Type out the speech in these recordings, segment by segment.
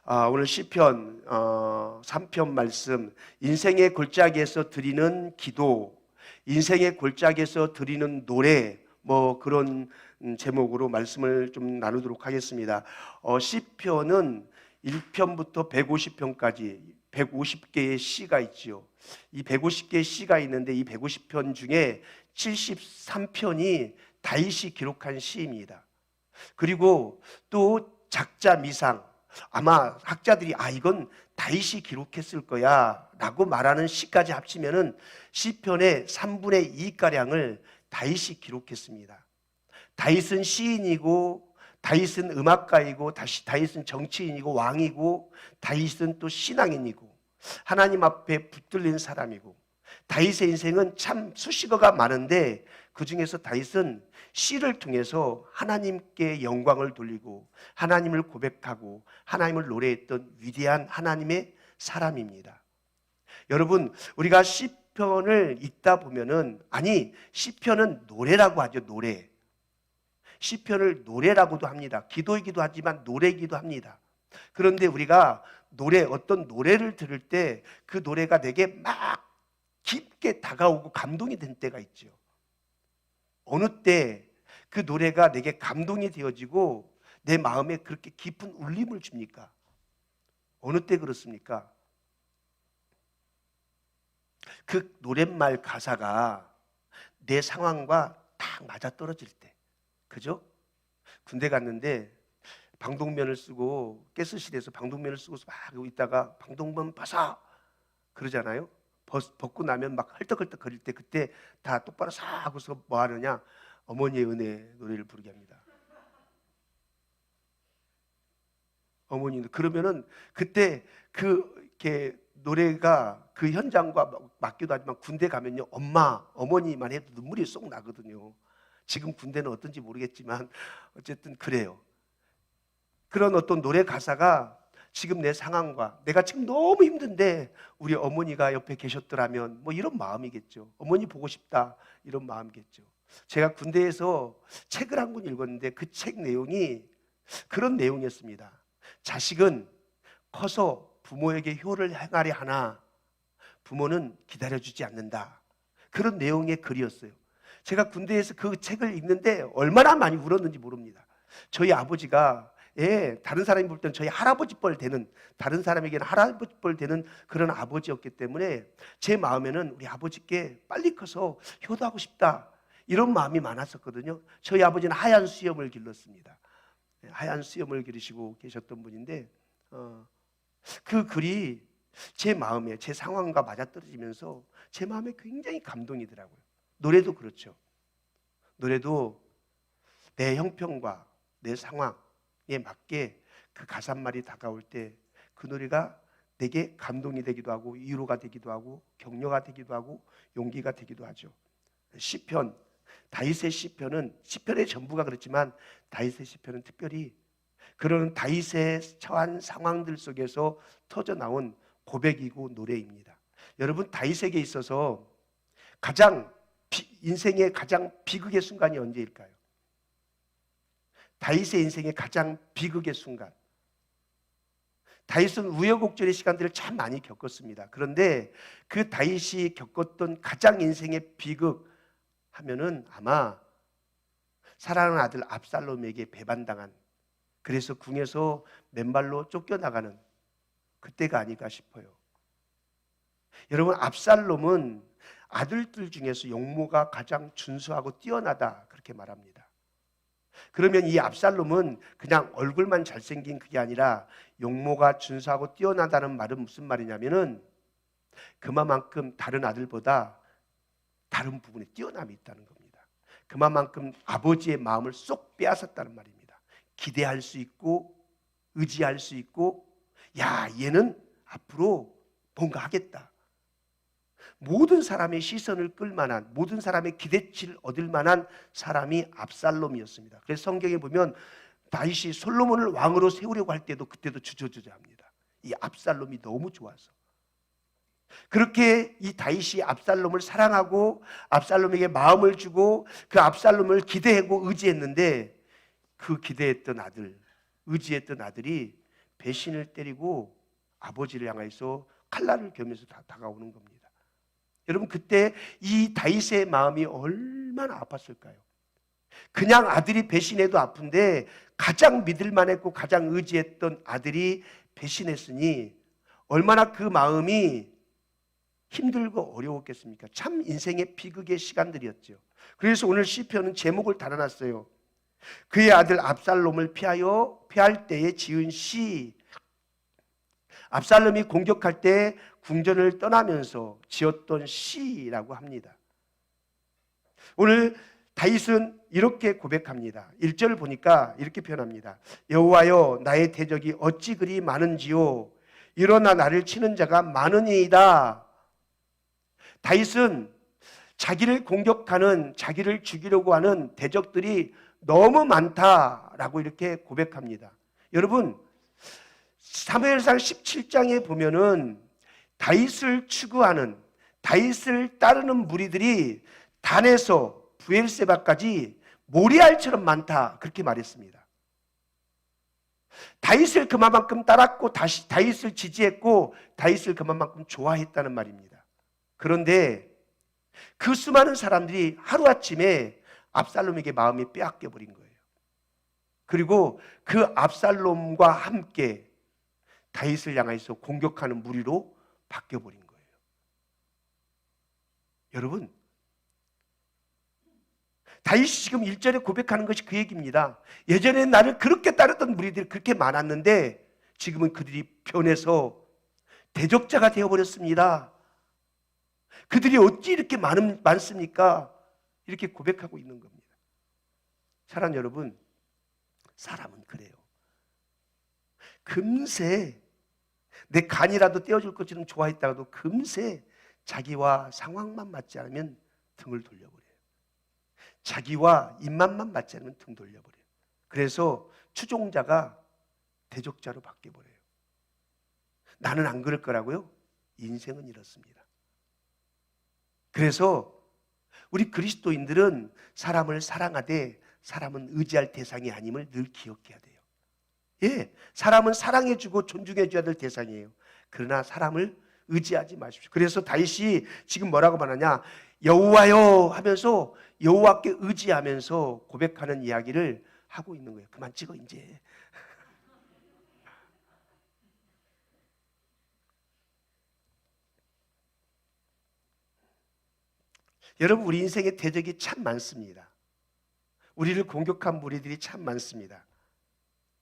오늘 시편 3편 말씀, 인생의 골짜기에서 드리는 기도, 인생의 골짜기에서 드리는 노래, 그런 제목으로 말씀을 좀 나누도록 하겠습니다. 시편은 1편부터 150편까지 150개의 시가 있지요. 이 150개의 시가 있는데 이 150편 중에 73편이 다윗이 기록한 시입니다. 그리고 또 작자 미상, 아마 학자들이 이건 다윗이 기록했을 거야 라고 말하는 시까지 합치면은 시편의 3분의 2가량을 다윗이 기록했습니다. 다윗은 시인이고, 다윗은 음악가이고, 다윗은 정치인이고 왕이고, 다윗은 또 신앙인이고, 하나님 앞에 붙들린 사람이고, 다윗의 인생은 참 수식어가 많은데 그 중에서 다윗은 시를 통해서 하나님께 영광을 돌리고 하나님을 고백하고 하나님을 노래했던 위대한 하나님의 사람입니다. 여러분, 우리가 시편을 읽다 보면은, 시편은 노래라고 하죠. 노래. 시편을 노래라고도 합니다. 기도이기도 하지만 노래이기도 합니다. 그런데 우리가 어떤 노래를 들을 때 그 노래가 내게 막 깊게 다가오고 감동이 된 때가 있죠. 어느 때 그 노래가 내게 감동이 되어지고 내 마음에 그렇게 깊은 울림을 줍니까? 어느 때 그렇습니까? 그 노랫말 가사가 내 상황과 딱 맞아떨어질 때, 그죠? 군대 갔는데 방독면을 쓰고 가스실에서 방독면을 쓰고서 막 있다가 방독면 벗어 그러잖아요. 벗고 나면 막 헐떡헐떡 거릴 때 그때 다 똑바로 싹 하고서 뭐 하느냐? 어머니의 은혜 노래를 부르게 합니다. 어머니는 그러면은 그때 이렇게 노래가 그 현장과 맞기도 하지만 군대 가면요, 어머니만 해도 눈물이 쏙 나거든요. 지금 군대는 어떤지 모르겠지만 어쨌든 그래요. 그런 어떤 노래 가사가 지금 내 상황과 내가 지금 너무 힘든데 우리 어머니가 옆에 계셨더라면 이런 마음이겠죠. 어머니 보고 싶다 이런 마음이겠죠. 제가 군대에서 책을 한 권 읽었는데 그 책 내용이 그런 내용이었습니다. 자식은 커서 부모에게 효를 행하려 하나 부모는 기다려주지 않는다. 그런 내용의 글이었어요. 제가 군대에서 그 책을 읽는데 얼마나 많이 울었는지 모릅니다. 저희 아버지가 다른 사람이 볼 때는 저희 할아버지 뻘 되는, 다른 사람에게는 할아버지 뻘 되는 그런 아버지였기 때문에 제 마음에는 우리 아버지께 빨리 커서 효도하고 싶다 이런 마음이 많았었거든요. 저희 아버지는 하얀 수염을 길렀습니다. 하얀 수염을 기르시고 계셨던 분인데 그 글이 제 마음에, 제 상황과 맞아떨어지면서 제 마음에 굉장히 감동이더라고요. 노래도 그렇죠. 노래도 내 형편과 내 상황에 맞게 그 가사말이 다가올 때 그 노래가 내게 감동이 되기도 하고 위로가 되기도 하고 격려가 되기도 하고 용기가 되기도 하죠. 시편, 다윗의 시편은 시편의 전부가 그렇지만 다윗의 시편은 특별히 그런 다윗의 처한 상황들 속에서 터져나온 고백이고 노래입니다. 여러분, 다윗에게 있어서 인생의 가장 비극의 순간이 언제일까요? 다윗의 인생의 가장 비극의 순간. 다윗은 우여곡절의 시간들을 참 많이 겪었습니다. 그런데 그 다윗이 겪었던 가장 인생의 비극 하면은 아마 사랑하는 아들 압살롬에게 배반당한, 그래서 궁에서 맨발로 쫓겨나가는 그때가 아닐까 싶어요. 여러분, 압살롬은 아들들 중에서 용모가 가장 준수하고 뛰어나다 그렇게 말합니다. 그러면 이 압살롬은 그냥 얼굴만 잘생긴 그게 아니라 용모가 준수하고 뛰어나다는 말은 무슨 말이냐면은 그만큼 다른 아들보다 다른 부분에 뛰어남이 있다는 겁니다. 그만큼 아버지의 마음을 쏙 빼앗았다는 말입니다. 기대할 수 있고 의지할 수 있고 얘는 앞으로 뭔가 하겠다. 모든 사람의 시선을 끌만한, 모든 사람의 기대치를 얻을 만한 사람이 압살롬이었습니다. 그래서 성경에 보면 다윗이 솔로몬을 왕으로 세우려고 할 때도 그때도 주저주저합니다. 이 압살롬이 너무 좋아서. 그렇게 이 다윗이 압살롬을 사랑하고 압살롬에게 마음을 주고 그 압살롬을 기대하고 의지했는데 그 기대했던 아들, 의지했던 아들이 배신을 때리고 아버지를 향해서 칼날을 겨면서 다가오는 겁니다. 여러분, 그때 이 다윗의 마음이 얼마나 아팠을까요? 그냥 아들이 배신해도 아픈데 가장 믿을 만했고 가장 의지했던 아들이 배신했으니 얼마나 그 마음이 힘들고 어려웠겠습니까? 참 인생의 비극의 시간들이었죠. 그래서 오늘 시편은 제목을 달아놨어요. 그의 아들 압살롬을 피할 때에 지은 시. 압살롬이 공격할 때 궁전을 떠나면서 지었던 시라고 합니다. 오늘 다윗은 이렇게 고백합니다. 1절을 보니까 이렇게 표현합니다. 여호와여, 나의 대적이 어찌 그리 많은지요. 일어나 나를 치는 자가 많으니이다. 다윗은 자기를 공격하는, 자기를 죽이려고 하는 대적들이 너무 많다라고 이렇게 고백합니다. 여러분, 사무엘상 17장에 보면은 다윗을 추구하는, 다윗을 따르는 무리들이 단에서 브엘세바까지 모리알처럼 많다, 그렇게 말했습니다. 다윗을 그만큼 따랐고 다윗을 지지했고 다윗을 그만큼 좋아했다는 말입니다. 그런데 그 수많은 사람들이 하루아침에 압살롬에게 마음이 빼앗겨 버린 거예요. 그리고 그 압살롬과 함께 다윗을 향해서 공격하는 무리로 바뀌어 버린 거예요. 여러분, 다윗이 지금 1절에 고백하는 것이 그 얘기입니다. 예전에 나를 그렇게 따르던 무리들이 그렇게 많았는데 지금은 그들이 변해서 대적자가 되어버렸습니다. 그들이 어찌 이렇게 많습니까? 이렇게 고백하고 있는 겁니다. 사랑하는 여러분, 사람은 그래요. 금세 내 간이라도 떼어줄 것처럼 좋아했다가도 금세 자기와 상황만 맞지 않으면 등을 돌려버려요. 자기와 입맛만 맞지 않으면 등 돌려버려요. 그래서 추종자가 대적자로 바뀌어버려요. 나는 안 그럴 거라고요? 인생은 이렇습니다. 그래서 우리 그리스도인들은 사람을 사랑하되 사람은 의지할 대상이 아님을 늘 기억해야 돼요. 예, 사람은 사랑해주고 존중해줘야 될 대상이에요. 그러나 사람을 의지하지 마십시오. 그래서 다윗이 지금 뭐라고 말하냐, 여호와여 하면서 여호와께 의지하면서 고백하는 이야기를 하고 있는 거예요. 그만 찍어 이제. 여러분, 우리 인생에 대적이 참 많습니다. 우리를 공격한 무리들이 참 많습니다.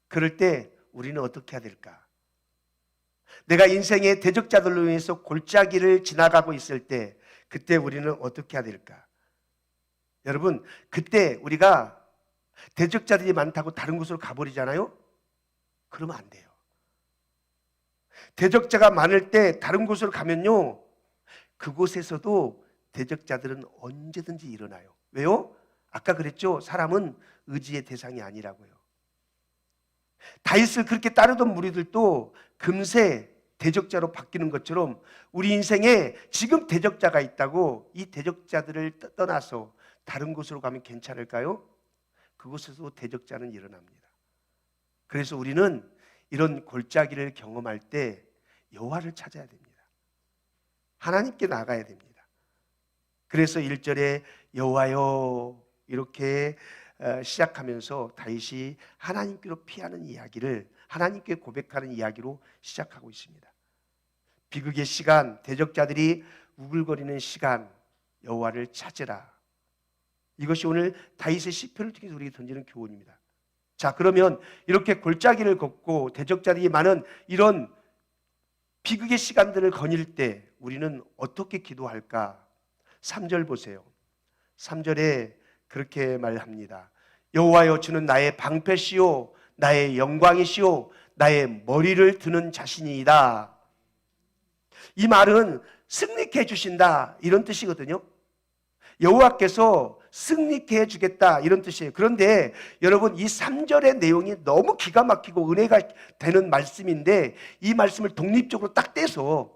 그럴 때 우리는 어떻게 해야 될까? 내가 인생의 대적자들로 인해서 골짜기를 지나가고 있을 때 그때 우리는 어떻게 해야 될까? 여러분, 그때 우리가 대적자들이 많다고 다른 곳으로 가버리잖아요? 그러면 안 돼요. 대적자가 많을 때 다른 곳으로 가면요, 그곳에서도 대적자들은 언제든지 일어나요. 왜요? 아까 그랬죠? 사람은 의지의 대상이 아니라고요. 다윗을 그렇게 따르던 무리들도 금세 대적자로 바뀌는 것처럼 우리 인생에 지금 대적자가 있다고 이 대적자들을 떠나서 다른 곳으로 가면 괜찮을까요? 그곳에서 대적자는 일어납니다. 그래서 우리는 이런 골짜기를 경험할 때 여호와를 찾아야 됩니다. 하나님께 나가야 됩니다. 그래서 1절에 여호와여 이렇게 시작하면서 다윗이 하나님께로 피하는 이야기를, 하나님께 고백하는 이야기로 시작하고 있습니다. 비극의 시간, 대적자들이 우글거리는 시간, 여호와를 찾으라. 이것이 오늘 다윗의 시편을 통해서 우리에게 던지는 교훈입니다. 자, 그러면 이렇게 골짜기를 걷고 대적자들이 많은 이런 비극의 시간들을 거닐 때 우리는 어떻게 기도할까? 3절 보세요. 3절에 그렇게 말합니다. 여호와여, 주는 나의 방패시오 나의 영광이시오 나의 머리를 드는 자신이다. 이 말은 승리케 해주신다 이런 뜻이거든요. 여호와께서 승리케 해주겠다 이런 뜻이에요. 그런데 여러분, 이 3절의 내용이 너무 기가 막히고 은혜가 되는 말씀인데 이 말씀을 독립적으로 딱 떼서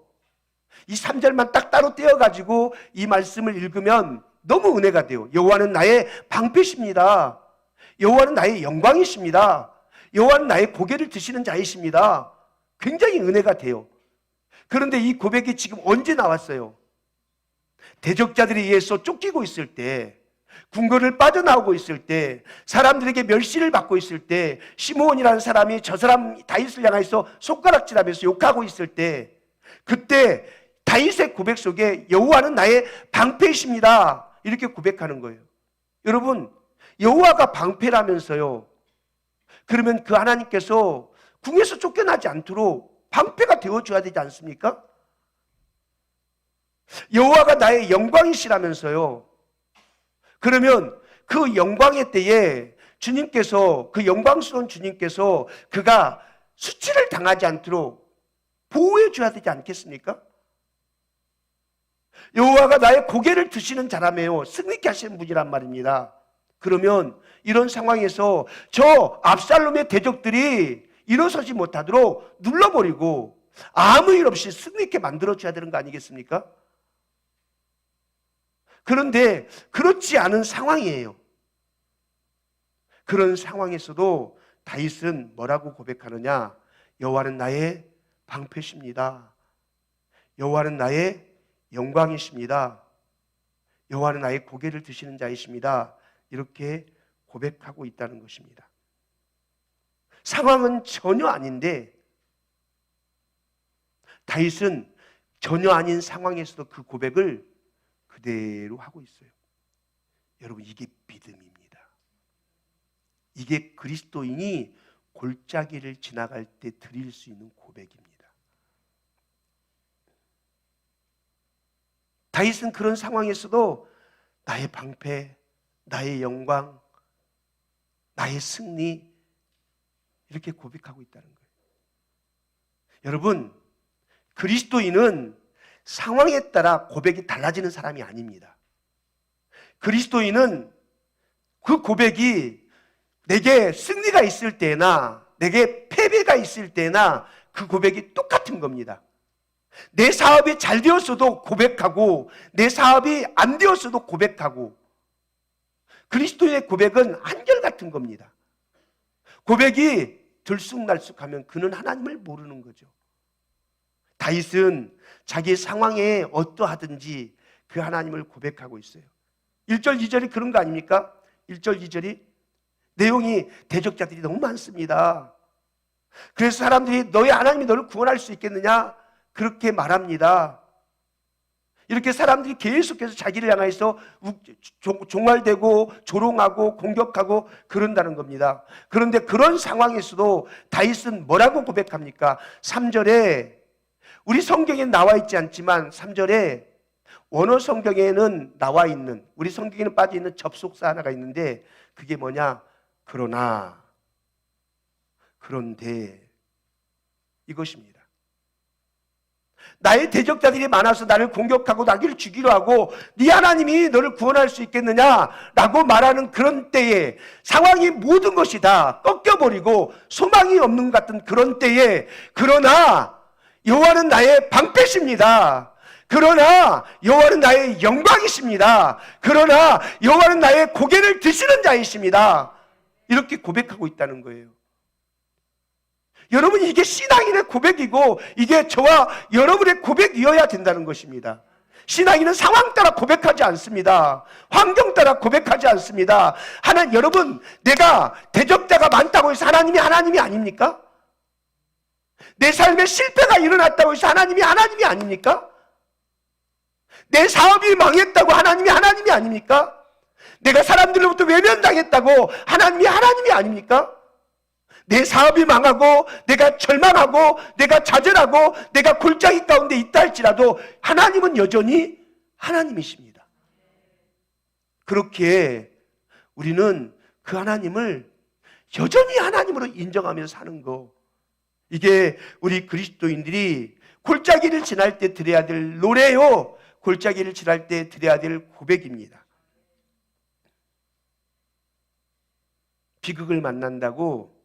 이 3절만 딱 따로 떼어가지고 이 말씀을 읽으면 너무 은혜가 돼요. 여호와는 나의 방패십니다. 여호와는 나의 영광이십니다. 여호와는 나의 고개를 드시는 자이십니다. 굉장히 은혜가 돼요. 그런데 이 고백이 지금 언제 나왔어요? 대적자들에 의해서 쫓기고 있을 때, 궁궐을 빠져나오고 있을 때, 사람들에게 멸시를 받고 있을 때, 시므온이라는 사람이 저 사람 다윗을 향해서 손가락질하면서 욕하고 있을 때, 그때 다윗의 고백 속에 여호와는 나의 방패이십니다, 이렇게 고백하는 거예요. 여러분, 여호와가 방패라면서요. 그러면 그 하나님께서 궁에서 쫓겨나지 않도록 방패가 되어줘야 되지 않습니까? 여호와가 나의 영광이시라면서요. 그러면 그 영광의 때에 주님께서, 그 영광스러운 주님께서 그가 수치를 당하지 않도록 보호해 줘야 되지 않겠습니까? 여호와가 나의 고개를 드시는 자라며요. 승리케 하시는 분이란 말입니다. 그러면 이런 상황에서 저 압살롬의 대적들이 일어서지 못하도록 눌러버리고 아무 일 없이 승리케 만들어줘야 되는 거 아니겠습니까? 그런데 그렇지 않은 상황이에요. 그런 상황에서도 다윗은 뭐라고 고백하느냐? 여호와는 나의 방패십니다. 여호와는 나의 영광이십니다. 여호와는 나의 고개를 드시는 자이십니다. 이렇게 고백하고 있다는 것입니다. 상황은 전혀 아닌데 다윗은 전혀 아닌 상황에서도 그 고백을 그대로 하고 있어요. 여러분, 이게 믿음입니다. 이게 그리스도인이 골짜기를 지나갈 때 드릴 수 있는 고백입니다. 다윗은 그런 상황에서도 나의 방패, 나의 영광, 나의 승리, 이렇게 고백하고 있다는 거예요. 여러분, 그리스도인은 상황에 따라 고백이 달라지는 사람이 아닙니다. 그리스도인은 그 고백이 내게 승리가 있을 때나 내게 패배가 있을 때나 그 고백이 똑같은 겁니다. 내 사업이 잘 되었어도 고백하고 내 사업이 안 되었어도 고백하고, 그리스도의 고백은 한결같은 겁니다. 고백이 들쑥날쑥하면 그는 하나님을 모르는 거죠. 다윗은 자기 상황에 어떠하든지 그 하나님을 고백하고 있어요. 1절 2절이 그런 거 아닙니까? 1절 2절이 내용이 대적자들이 너무 많습니다. 그래서 사람들이 너희 하나님이 너를 구원할 수 있겠느냐? 그렇게 말합니다. 이렇게 사람들이 계속해서 자기를 향해서 종말되고 조롱하고 공격하고 그런다는 겁니다. 그런데 그런 상황에서도 다윗은 뭐라고 고백합니까? 3절에, 우리 성경에 나와 있지 않지만 3절에 원어 성경에는 나와 있는, 우리 성경에는 빠져 있는 접속사 하나가 있는데 그게 뭐냐? 그러나, 그런데, 이것입니다. 나의 대적자들이 많아서 나를 공격하고 나를 죽이려 하고 네 하나님이 너를 구원할 수 있겠느냐라고 말하는 그런 때에, 상황이 모든 것이 다 꺾여버리고 소망이 없는 것 같은 그런 때에, 그러나 여호와는 나의 방패십니다. 그러나 여호와는 나의 영광이십니다. 그러나 여호와는 나의 고개를 드시는 자이십니다. 이렇게 고백하고 있다는 거예요. 여러분, 이게 신앙인의 고백이고 이게 저와 여러분의 고백이어야 된다는 것입니다. 신앙인은 상황 따라 고백하지 않습니다. 환경 따라 고백하지 않습니다. 여러분, 내가 대적자가 많다고 해서 하나님이 아닙니까? 내 삶에 실패가 일어났다고 해서 하나님이 아닙니까? 내 사업이 망했다고 하나님이 아닙니까? 내가 사람들로부터 외면당했다고 하나님이 아닙니까? 내 사업이 망하고 내가 절망하고 내가 좌절하고 내가 골짜기 가운데 있다 할지라도 하나님은 여전히 하나님이십니다. 그렇게 우리는 그 하나님을 여전히 하나님으로 인정하면서 사는 거, 이게 우리 그리스도인들이 골짜기를 지날 때 드려야 될 노래요, 골짜기를 지날 때 드려야 될 고백입니다. 비극을 만난다고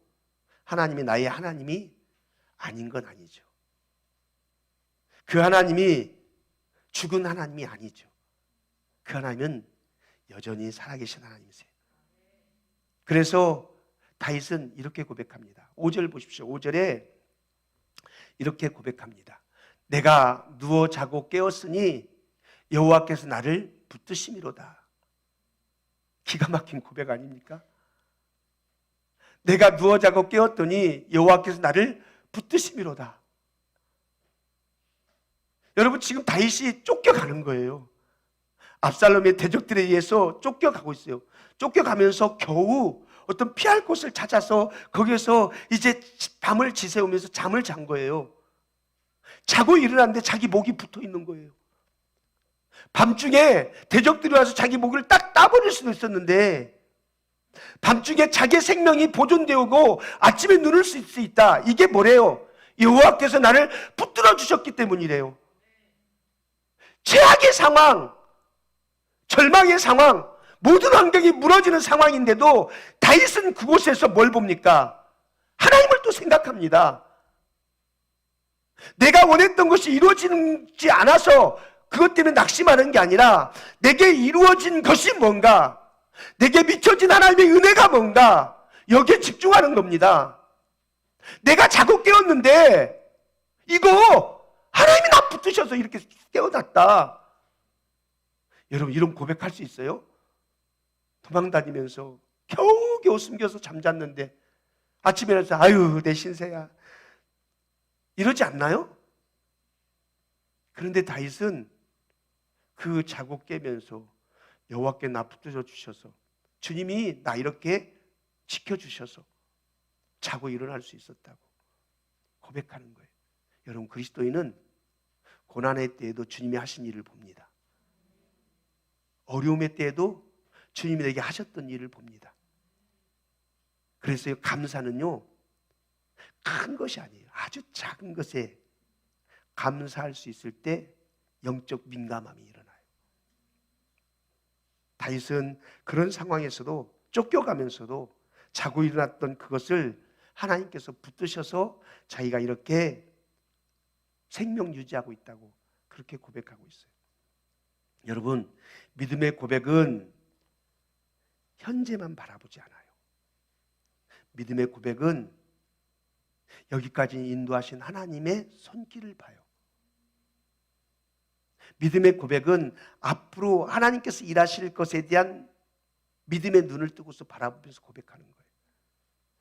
하나님이 나의 하나님이 아닌 건 아니죠. 그 하나님이 죽은 하나님이 아니죠. 그 하나님은 여전히 살아계신 하나님이세요. 그래서 다윗은 이렇게 고백합니다. 5절 보십시오. 5절에 이렇게 고백합니다. 내가 누워 자고 깨었으니 여호와께서 나를 붙드심이로다. 기가 막힌 고백 아닙니까? 내가 누워 자고 깨었더니 여호와께서 나를 붙드심이로다. 여러분, 지금 다윗이 쫓겨가는 거예요. 압살롬의 대적들에 의해서 쫓겨가고 있어요. 쫓겨가면서 겨우 어떤 피할 곳을 찾아서 거기에서 이제 밤을 지새우면서 잠을 잔 거예요. 자고 일어났는데 자기 목이 붙어 있는 거예요. 밤중에 대적들이 와서 자기 목을 딱 따버릴 수도 있었는데, 밤중에 자기의 생명이 보존되고 아침에 눈을 쓸 수 있다. 이게 뭐래요? 여호와께서 나를 붙들어 주셨기 때문이래요. 최악의 상황, 절망의 상황, 모든 환경이 무너지는 상황인데도 다윗은 그곳에서 뭘 봅니까? 하나님을 또 생각합니다. 내가 원했던 것이 이루어지지 않아서 그것 때문에 낙심하는 게 아니라 내게 이루어진 것이 뭔가, 내게 미쳐진 하나님의 은혜가 뭔가, 여기에 집중하는 겁니다. 내가 자고 깨었는데 이거 하나님이 나 붙드셔서 이렇게 깨어났다. 여러분, 이런 고백할 수 있어요? 도망다니면서 겨우겨우 숨겨서 잠잤는데 아침에 일어나서 아유 내 신세야, 이러지 않나요? 그런데 다윗은 그 자고 깨면서 여호와께 나 붙들어 주셔서, 주님이 나 이렇게 지켜주셔서 자고 일어날 수 있었다고 고백하는 거예요. 여러분, 그리스도인은 고난의 때에도 주님이 하신 일을 봅니다. 어려움의 때에도 주님이 내게 하셨던 일을 봅니다. 그래서 감사는요, 큰 것이 아니에요. 아주 작은 것에 감사할 수 있을 때 영적 민감함이 일어나요. 다윗은 그런 상황에서도 쫓겨가면서도 자고 일어났던 그것을 하나님께서 붙드셔서 자기가 이렇게 생명 유지하고 있다고 그렇게 고백하고 있어요. 여러분, 믿음의 고백은 현재만 바라보지 않아요. 믿음의 고백은 여기까지 인도하신 하나님의 손길을 봐요. 믿음의 고백은 앞으로 하나님께서 일하실 것에 대한 믿음의 눈을 뜨고서 바라보면서 고백하는 거예요.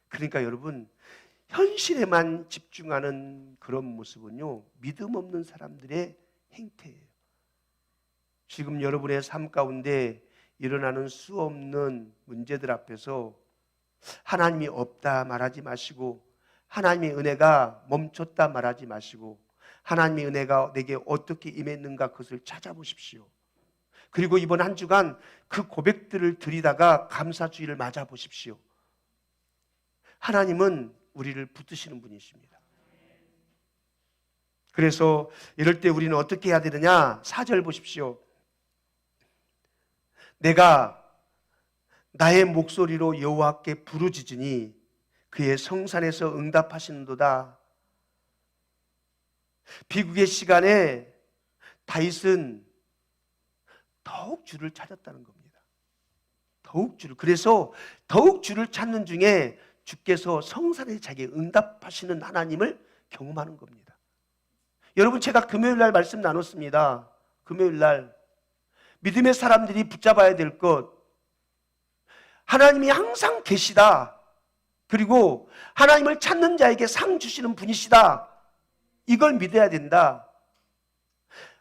그러니까 여러분, 현실에만 집중하는 그런 모습은요, 믿음 없는 사람들의 행태예요. 지금 여러분의 삶 가운데 일어나는 수 없는 문제들 앞에서 하나님이 없다 말하지 마시고, 하나님의 은혜가 멈췄다 말하지 마시고, 하나님의 은혜가 내게 어떻게 임했는가 그것을 찾아보십시오. 그리고 이번 한 주간 그 고백들을 드리다가 감사주의를 맞아 보십시오. 하나님은 우리를 붙드시는 분이십니다. 그래서 이럴 때 우리는 어떻게 해야 되느냐? 4절 보십시오. 내가 나의 목소리로 여호와께 부르짖으니 그의 성산에서 응답하시는도다. 비극의 시간에 다윗은 더욱 주를 찾았다는 겁니다. 더욱 주를. 그래서 더욱 주를 찾는 중에 주께서 성산에 자기에 응답하시는 하나님을 경험하는 겁니다. 여러분, 제가 금요일 날 말씀 나눴습니다. 금요일 날 믿음의 사람들이 붙잡아야 될 것, 하나님이 항상 계시다. 그리고 하나님을 찾는 자에게 상 주시는 분이시다. 이걸 믿어야 된다.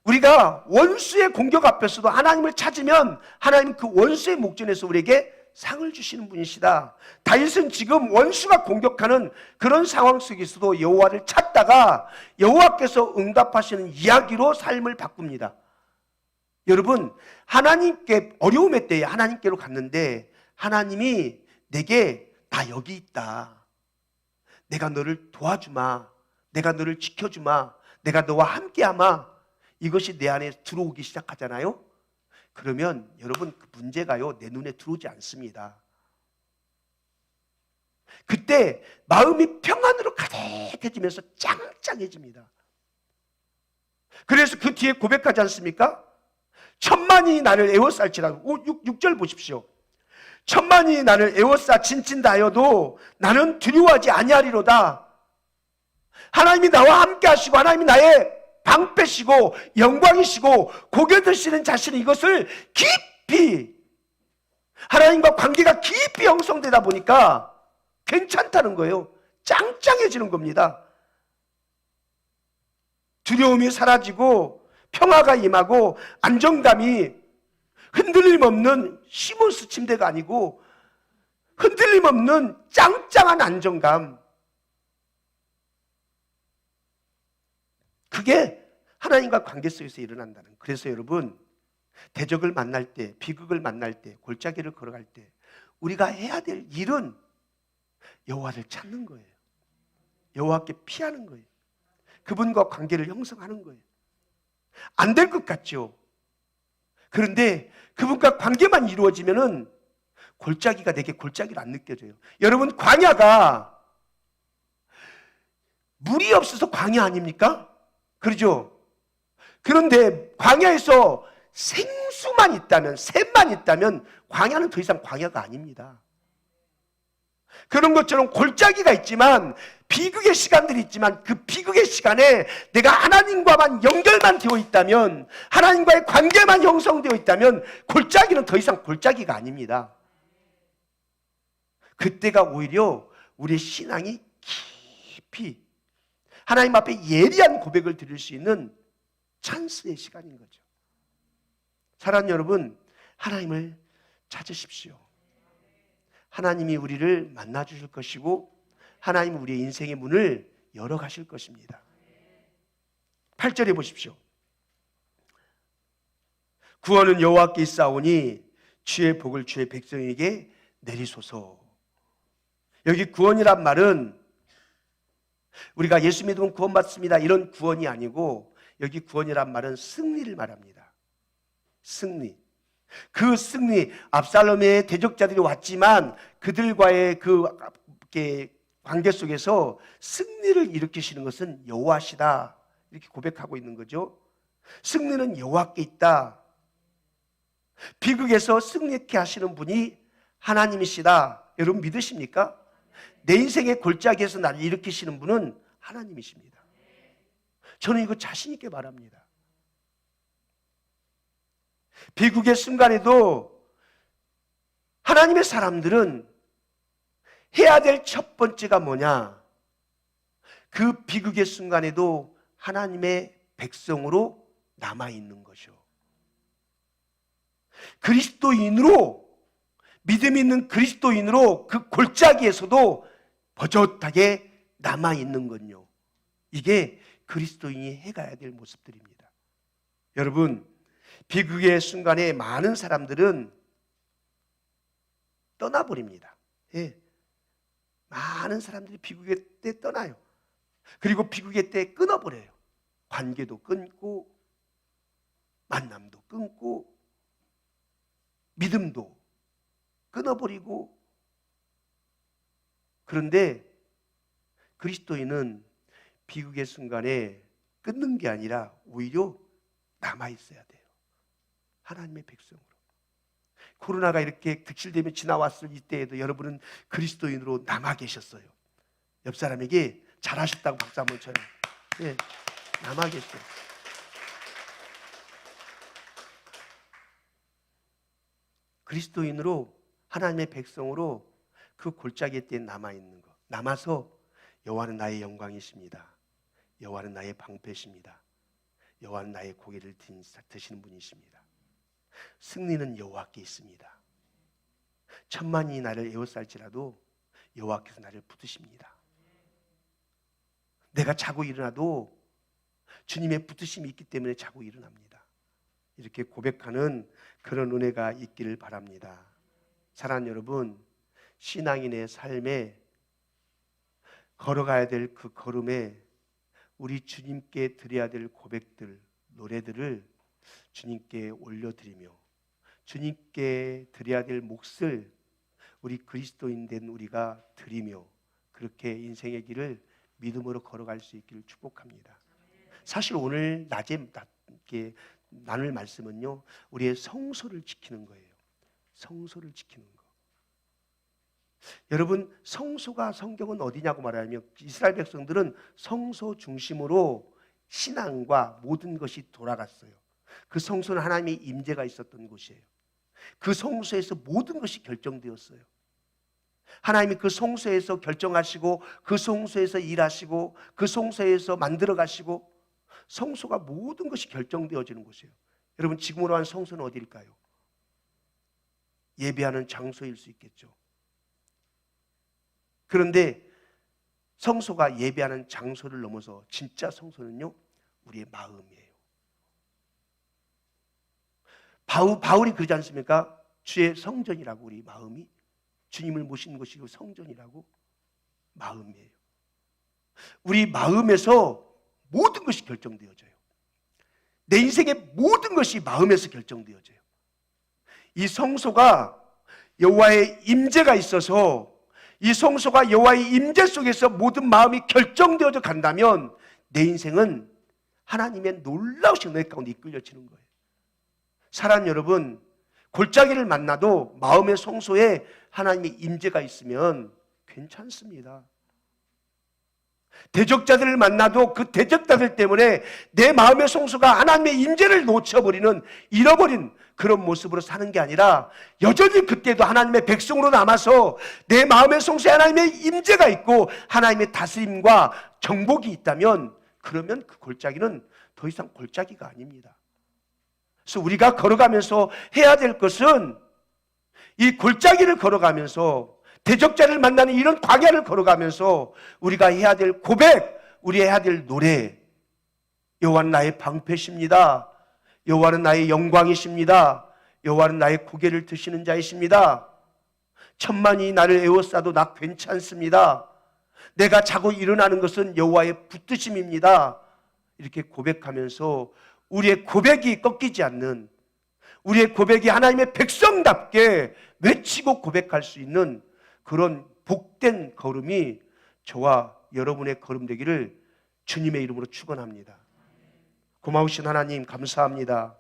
우리가 원수의 공격 앞에서도 하나님을 찾으면 하나님 그 원수의 목전에서 우리에게 상을 주시는 분이시다. 다윗은 지금 원수가 공격하는 그런 상황 속에서도 여호와를 찾다가 여호와께서 응답하시는 이야기로 삶을 바꿉니다. 여러분, 하나님께 어려움의 때에 하나님께로 갔는데 하나님이 내게 나 여기 있다. 내가 너를 도와주마. 내가 너를 지켜주마. 내가 너와 함께하마. 이것이 내 안에 들어오기 시작하잖아요. 그러면 여러분, 그 문제가요 내 눈에 들어오지 않습니다. 그때 마음이 평안으로 가득해지면서 짱짱해집니다. 그래서 그 뒤에 고백하지 않습니까? 천만이 나를 에워쌀지라도 6절 보십시오. 천만이 나를 에워싸 진친다 하여도 나는 두려워하지 아니하리로다. 하나님이 나와 함께 하시고 하나님이 나의 방패시고 영광이시고 고개 드시는 자신은 이것을 깊이, 하나님과 관계가 깊이 형성되다 보니까 괜찮다는 거예요. 짱짱해지는 겁니다. 두려움이 사라지고 평화가 임하고 안정감이, 흔들림 없는 시몬스 침대가 아니고 흔들림 없는 짱짱한 안정감, 그게 하나님과 관계 속에서 일어난다는 거예요. 그래서 여러분, 대적을 만날 때, 비극을 만날 때, 골짜기를 걸어갈 때 우리가 해야 될 일은 여호와를 찾는 거예요. 여호와께 피하는 거예요. 그분과 관계를 형성하는 거예요. 안 될 것 같죠? 그런데 그분과 관계만 이루어지면은 골짜기가 내게 골짜기로 안 느껴져요. 여러분, 광야가 물이 없어서 광야 아닙니까? 그러죠? 그런데 광야에서 생수만 있다면, 샘만 있다면 광야는 더 이상 광야가 아닙니다. 그런 것처럼 골짜기가 있지만, 비극의 시간들이 있지만 그 비극의 시간에 내가 하나님과만 연결만 되어 있다면, 하나님과의 관계만 형성되어 있다면 골짜기는 더 이상 골짜기가 아닙니다. 그때가 오히려 우리의 신앙이 깊이 하나님 앞에 예리한 고백을 드릴 수 있는 찬스의 시간인 거죠. 사랑하는 여러분, 하나님을 찾으십시오. 하나님이 우리를 만나 주실 것이고 하나님은 우리의 인생의 문을 열어 가실 것입니다. 8절에 보십시오. 구원은 여호와께 있사오니 주의 복을 주의 백성에게 내리소서. 여기 구원이란 말은 우리가 예수 믿으면 구원받습니다 이런 구원이 아니고, 여기 구원이란 말은 승리를 말합니다. 승리. 그 승리, 압살롬의 대적자들이 왔지만 그들과의 그 관계 속에서 승리를 일으키시는 것은 여호와시다, 이렇게 고백하고 있는 거죠. 승리는 여호와께 있다. 비극에서 승리케 하시는 분이 하나님이시다. 여러분 믿으십니까? 내 인생의 골짜기에서 나를 일으키시는 분은 하나님이십니다. 저는 이거 자신 있게 말합니다. 비극의 순간에도 하나님의 사람들은 해야 될 첫 번째가 뭐냐? 그 비극의 순간에도 하나님의 백성으로 남아있는 것이요. 그리스도인으로, 믿음 있는 그리스도인으로 그 골짜기에서도 버젓하게 남아있는 건요. 이게 그리스도인이 해가야 될 모습들입니다. 여러분, 비극의 순간에 많은 사람들은 떠나버립니다. 예. 많은 사람들이 비극의 때 떠나요. 그리고 비극의 때 끊어버려요. 관계도 끊고, 만남도 끊고, 믿음도 끊어버리고. 그런데 그리스도인은 비극의 순간에 끊는 게 아니라 오히려 남아있어야 돼요. 하나님의 백성으로. 코로나가 이렇게 득실되며 지나왔을 이때에도 여러분은 그리스도인으로 남아 계셨어요. 옆 사람에게 잘하셨다고 박수 한번 쳐요. 네, 남아 계세요. 그리스도인으로, 하나님의 백성으로 그 골짜기 때 남아있는 것. 남아서 여호와는 나의 영광이십니다. 여호와는 나의 방패십니다. 여호와는 나의 고개를 드시는 분이십니다. 승리는 여호와께 있습니다. 천만이 나를 에워쌀지라도 여호와께서 나를 붙드십니다. 내가 자고 일어나도 주님의 붙드심이 있기 때문에 자고 일어납니다. 이렇게 고백하는 그런 은혜가 있기를 바랍니다. 사랑하는 여러분, 신앙인의 삶에 걸어가야 될 그 걸음에 우리 주님께 드려야 될 고백들, 노래들을 주님께 올려드리며 주님께 드려야 될 몫을 우리 그리스도인 된 우리가 드리며 그렇게 인생의 길을 믿음으로 걸어갈 수 있기를 축복합니다. 사실 오늘 낮에 나눌 말씀은요, 우리의 성소를 지키는 거예요. 성소를 지키는 거. 여러분, 성소가 성경은 어디냐고 말하면 이스라엘 백성들은 성소 중심으로 신앙과 모든 것이 돌아갔어요. 그 성소는 하나님의 임재가 있었던 곳이에요. 그 성소에서 모든 것이 결정되었어요. 하나님이 그 성소에서 결정하시고, 그 성소에서 일하시고, 그 성소에서 만들어 가시고, 성소가 모든 것이 결정되어지는 곳이에요. 여러분, 지금으로 한 성소는 어디일까요? 예배하는 장소일 수 있겠죠. 그런데 성소가 예배하는 장소를 넘어서 진짜 성소는요, 우리의 마음이에요. 바울이 그러지 않습니까? 주의 성전이라고, 우리 마음이 주님을 모신 곳이고 성전이라고. 마음이에요. 우리 마음에서 모든 것이 결정되어져요. 내 인생의 모든 것이 마음에서 결정되어져요. 이 성소가 여호와의 임재가 있어서, 이 성소가 여호와의 임재 속에서 모든 마음이 결정되어져 간다면 내 인생은 하나님의 놀라우신 은혜 가운데 이끌려지는 거예요. 사랑 여러분, 골짜기를 만나도 마음의 성소에 하나님의 임재가 있으면 괜찮습니다. 대적자들을 만나도 그 대적자들 때문에 내 마음의 성소가 하나님의 임재를 놓쳐버리는, 잃어버린 그런 모습으로 사는 게 아니라 여전히 그때도 하나님의 백성으로 남아서 내 마음의 성소에 하나님의 임재가 있고 하나님의 다스림과 정복이 있다면, 그러면 그 골짜기는 더 이상 골짜기가 아닙니다. 그래서 우리가 걸어가면서 해야 될 것은, 이 골짜기를 걸어가면서, 대적자를 만나는 이런 광야를 걸어가면서 우리가 해야 될 고백, 우리 해야 될 노래, 여호와는 나의 방패십니다. 여호와는 나의 영광이십니다. 여호와는 나의 고개를 드시는 자이십니다. 천만이 나를 에워싸도 나 괜찮습니다. 내가 자고 일어나는 것은 여호와의 붙드심입니다. 이렇게 고백하면서 우리의 고백이 꺾이지 않는, 우리의 고백이 하나님의 백성답게 외치고 고백할 수 있는 그런 복된 걸음이 저와 여러분의 걸음 되기를 주님의 이름으로 축원합니다. 고마우신 하나님 감사합니다.